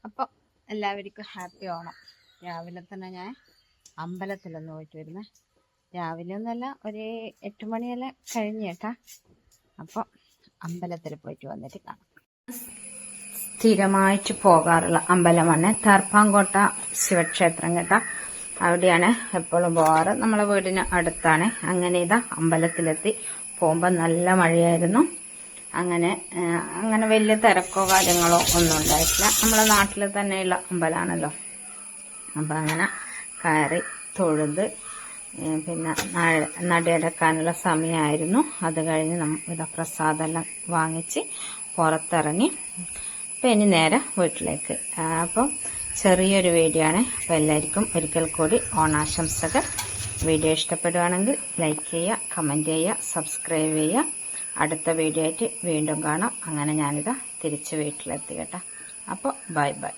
അപ്പോൾ എല്ലാവർക്കും ഹാപ്പി ഓണം. രാവിലെ തന്നെ ഞാൻ അമ്പലത്തിലൊന്ന് പോയിട്ട് വരുന്നേ. രാവിലെ ഒന്നല്ല, ഒരു 8 മണിയെല്ലാം കഴിഞ്ഞ് കേട്ടാ. അപ്പോൾ അമ്പലത്തിൽ പോയിട്ട് വന്നിട്ട് കാണാം. സ്ഥിരമായിട്ട് പോകാറുള്ള അമ്പലമാണ് തർപ്പാങ്കോട്ട ശിവക്ഷേത്രം കേട്ടാ. അവിടെയാണ് എപ്പോഴും പോകാറ്. നമ്മളെ വീടിന് അടുത്താണ്. അങ്ങനെ ഇതാ അമ്പലത്തിലെത്തി. പോകുമ്പോൾ നല്ല മഴയായിരുന്നു. അങ്ങനെ വലിയ തിരക്കോ കാര്യങ്ങളോ ഒന്നും ഉണ്ടായിട്ടില്ല. നമ്മളെ നാട്ടിൽ തന്നെയുള്ള അമ്പലമാണല്ലോ. അപ്പം അങ്ങനെ കയറി തൊഴുത് പിന്നെ നടയടക്കാനുള്ള സമയമായിരുന്നു. അത് കഴിഞ്ഞ് ഇതാ പ്രസാദമെല്ലാം വാങ്ങിച്ച് പുറത്തിറങ്ങി. അപ്പം ഇനി നേരെ വീട്ടിലേക്ക്. അപ്പം ചെറിയൊരു വീഡിയോ ആണ്. അപ്പം എല്ലാവർക്കും ഒരിക്കൽ കൂടി ഓണാശംസകൾ. വീഡിയോ ഇഷ്ടപ്പെടുകയാണെങ്കിൽ ലൈക്ക് ചെയ്യുക, കമൻറ്റ് ചെയ്യുക, സബ്സ്ക്രൈബ് ചെയ്യുക. അടുത്ത വീഡിയോ ആയിട്ട് വീണ്ടും കാണാം. അങ്ങനെ ഞാനിതാ തിരിച്ച് വീട്ടിലെത്തി കേട്ടോ. അപ്പോൾ ബൈ ബൈ.